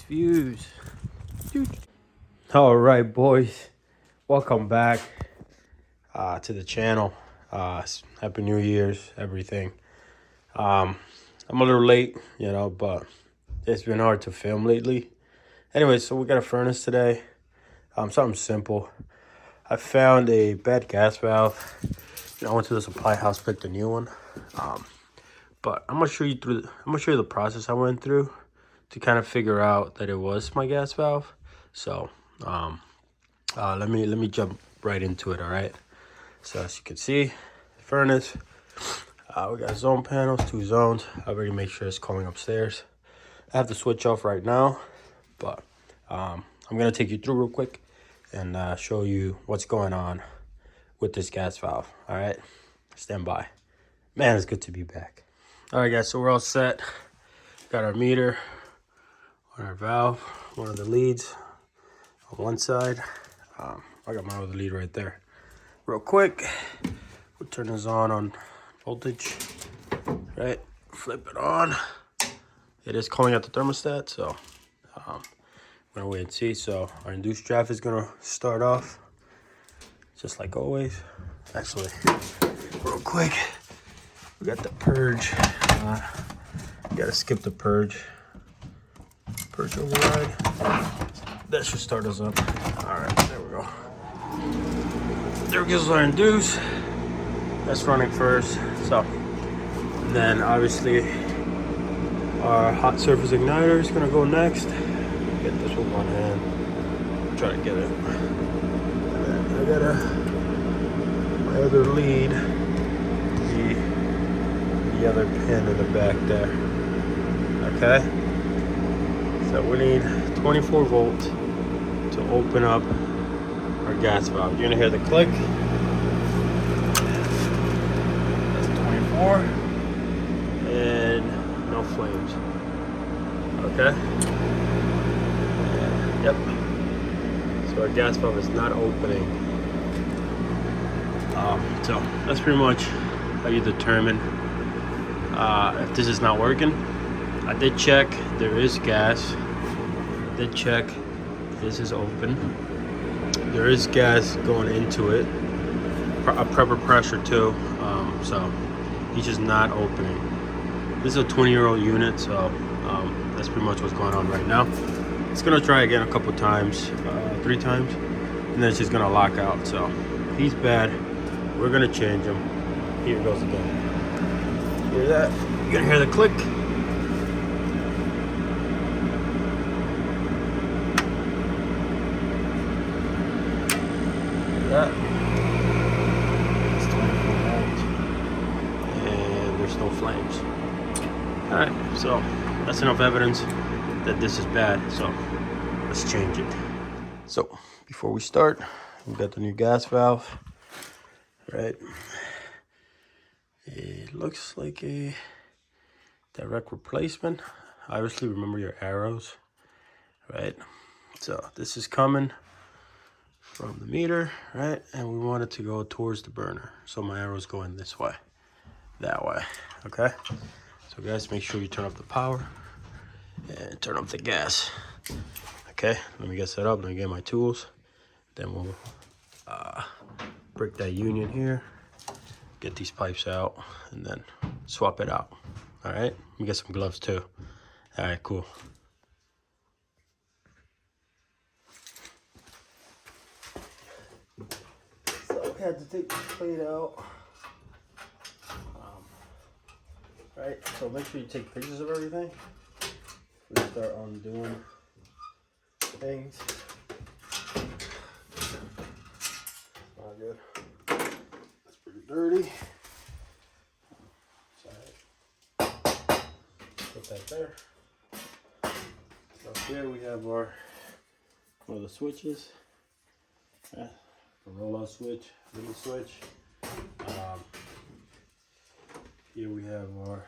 views. Dude. All right, boys. Welcome back to the channel. Happy New Year's, everything. I'm a little late, but it's been hard to film lately. Anyway, so we got a furnace today. Something simple. I found a bad gas valve. I went to the supply house, picked a new one. But I'm gonna show you the process I went through to kind of figure out that it was my gas valve. So let me jump right into it. All right. So as you can see, furnace. We got zone panels, 2 zones. I already made sure it's calling upstairs. I have the switch off right now, but I'm gonna take you through real quick and show you what's going on with this gas valve. All right, stand by. Man, it's good to be back. All right, guys, so we're all set. Got our meter on our valve, one of the leads on one side. I got my other lead right there. Real quick, we'll turn this on voltage, right? Flip it on. It is calling out the thermostat, so I'm gonna wait and see. So our induced draft is gonna start off just like always. Actually, real quick, we got the purge. Gotta skip the purge override. That should start us up. All right, there we go. There goes our induce. That's running first. So, and then obviously our hot surface igniter is gonna go next. Get this with one hand. Try to get it. And then I got my other lead, the other pin in the back there. Okay. So we need 24 volt to open up our gas valve. You're gonna hear the click. That's 24. And no flames. Okay. Yep. So our gas valve is not opening. So that's pretty much how you determine if this is not working. I did check, there is gas. Did check, this is open. There is gas going into it, a proper pressure too. So he's just not opening. This is a 20-year-old unit, so that's pretty much what's going on right now. It's gonna try again a couple times, 3 times, and then it's just gonna lock out. So he's bad. We're gonna change him. Here it goes again. Hear that? You're gonna hear the click. That. It's 24 volt, and there's no flames. All right, so that's enough evidence that this is bad. So let's change it. So before we start, we got the new gas valve. Right, it looks like a direct replacement. Obviously, remember your arrows, right? So this is coming from the meter, right? And we want it to go towards the burner. So my arrow's going this way, that way, okay? So guys, make sure you turn up the power and turn up the gas. Okay, let me get set up, let me get my tools. Then we'll break that union here, get these pipes out, and then swap it out. All right, let me get some gloves too. All right, cool. So I had to take the plate out. Right, so make sure you take pictures of everything. We start undoing things. Not good. That's pretty dirty. Sorry. Put that there. So here we have one of the switches. A roll-out switch, little switch. Here we have our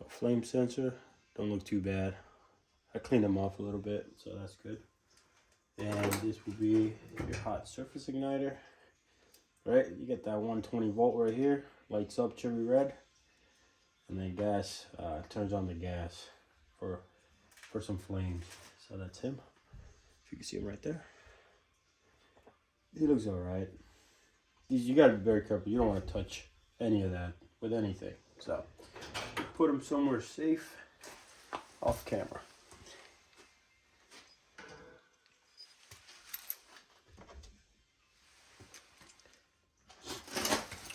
flame sensor. Don't look too bad. I cleaned them off a little bit, so that's good. And this will be your hot surface igniter. Right, you get that 120 volt right here, lights up cherry red, and then gas turns on the gas for for some flames. So that's him. If you can see him right there. He looks all right. You gotta be very careful. You don't want to touch any of that with anything. So put him somewhere safe off camera.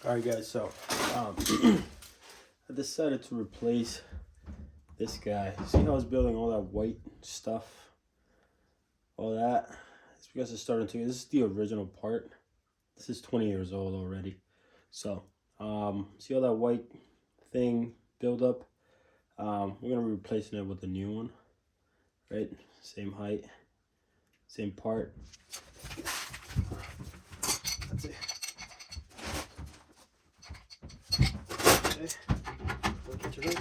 All right, guys. So I decided to replace this guy. See how I was building all that white stuff, all that? It's because it's starting to. This is the original part. This is 20 years old already. So see all that white thing build up? We're gonna be replacing it with a new one, right? Same height, same part. That's it. Okay. Get you ready.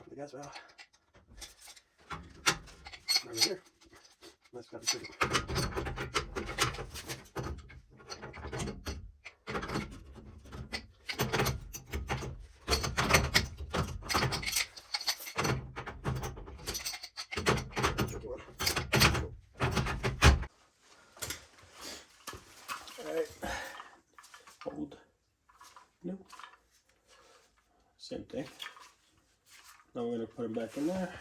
The gas valve. Over here. That's got the Alright. Hold. No. Same thing. Now we're going to put it back in there.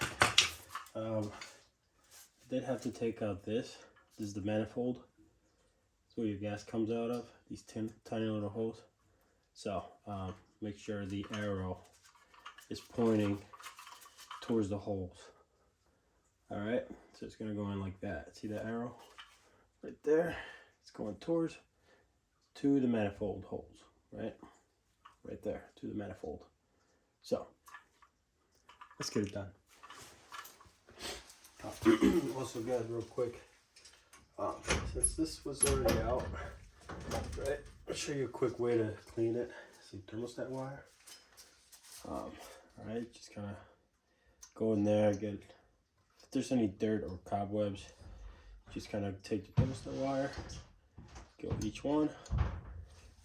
I did have to take out this. This is the manifold. That's where your gas comes out of. These tiny little holes. So make sure the arrow is pointing towards the holes. Alright, so it's going to go in like that. See that arrow? Right there. It's going towards to the manifold holes. Right? Right there, to the manifold. So let's get it done. Also, guys, real quick, since this was already out, right, I'll show you a quick way to clean it. Some thermostat wire. Alright, just kind of go in there, get, if there's any dirt or cobwebs, just kind of take the thermostat wire, go each one,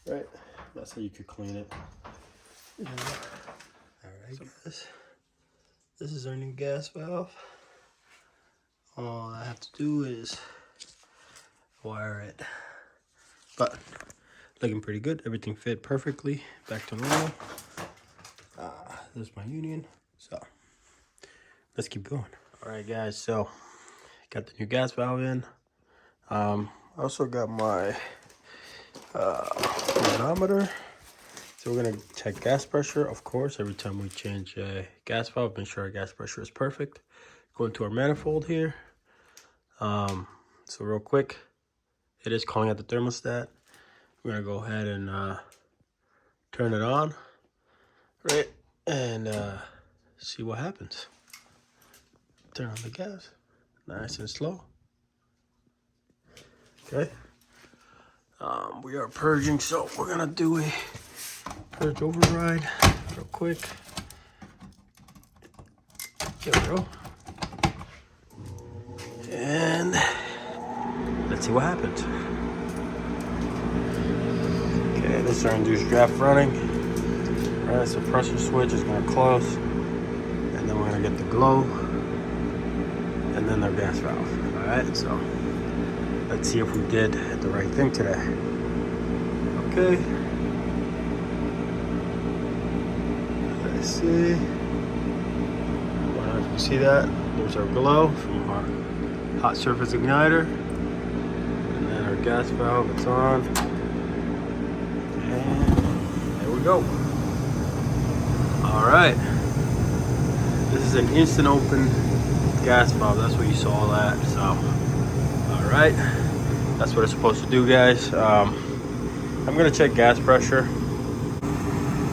right, that's how you could clean it. Alright, guys. This is our new gas valve. All I have to do is wire it. But looking pretty good. Everything fit perfectly. Back to normal. This is my union. So let's keep going. Alright, guys. So got the new gas valve in. I also got my manometer. So we're going to check gas pressure, of course. Every time we change a gas valve, make sure our gas pressure is perfect. Go into our manifold here. So real quick, it is calling out the thermostat. We're going to go ahead and turn it on, right? And see what happens. Turn on the gas, nice and slow. Okay. We are purging, so we're going to do a purge override real quick. There we go. And let's see what happens. Okay, this is our induced draft running. All right, suppressor switch is going to close. And then we're going to get the glow. And then our gas valve. All right, so let's see if we did the right thing today. Okay. Let's see. If you see that, there's our glow from our hot surface igniter. And then our gas valve, it's on. And there we go. All right. This is an instant open gas valve. That's what you saw that. So, all right. That's what it's supposed to do, guys. I'm gonna check gas pressure.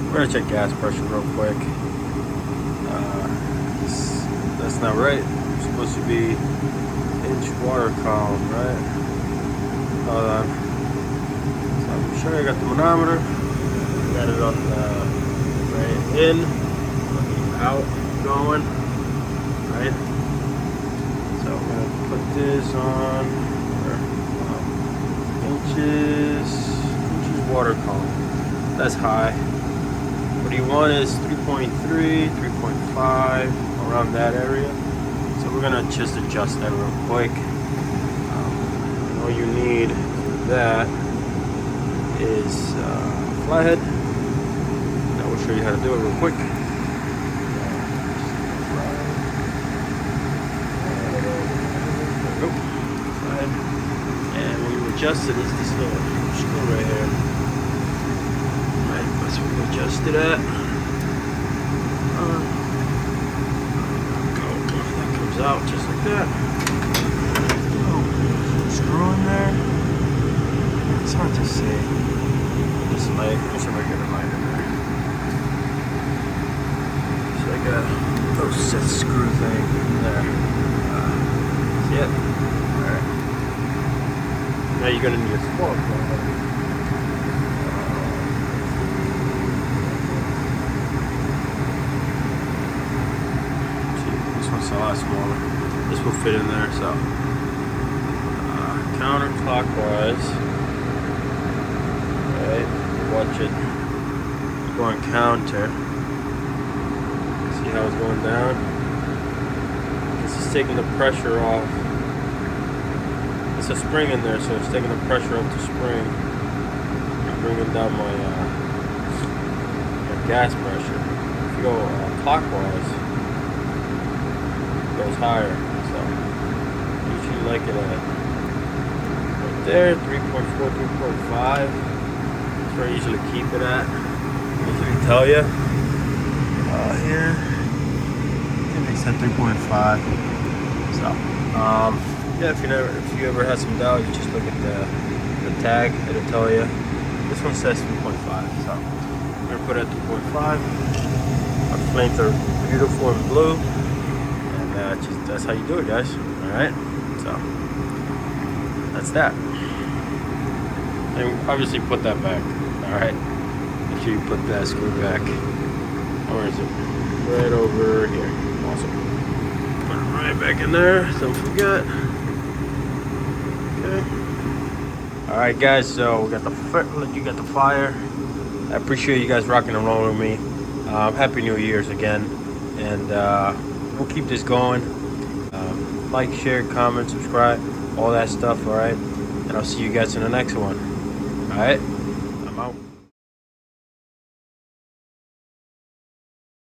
We're gonna check gas pressure real quick. That's not right. It's supposed to be inch water column, right? Hold on. So I'm sure I got the manometer. Got it on the right in. out going, right? So I'm gonna put this on inches water column. That's high. What you want is 3.3, 3.5, around that area. So we're gonna just adjust that real quick. All you need for that is flathead. I will show you how to do it real quick. Flathead. And when you adjust it, it's this little screw right here. Right, that's what we adjust it at. That comes out just like that. Screw in there. It's hard to see. This light, there's a regular light in there. So I got a little set screw thing in there. See it? Alright. Now you're gonna need a fork. See, this one's a lot smaller. This will fit in there, so. Counterclockwise, right? Watch it. Going counter. See how it's going down? This is taking the pressure off. It's a spring in there, so it's taking the pressure off the spring and bringing down my gas pressure. If you go clockwise, it goes higher. So usually like it at there, 3.4, 3.5. That's where I usually keep it at. I usually tell you. Here, I think they said 3.5. So, yeah, if you ever had some doubt, you just look at the tag. It'll tell you. This one says 3.5. So, I'm gonna put it at 2.5. Our flames are beautiful and blue, and that's how you do it, guys. All right. So, that's that. And obviously put that back. Alright. Make sure you put that screw back. Where is it? Right over here. Awesome. Put it right back in there. Don't forget. Okay. Alright guys, so we got you got the fire. I appreciate you guys rocking and rolling with me. Happy New Year's again. And we'll keep this going. Like, share, comment, subscribe, all that stuff, alright? And I'll see you guys in the next one. Alright? I'm out.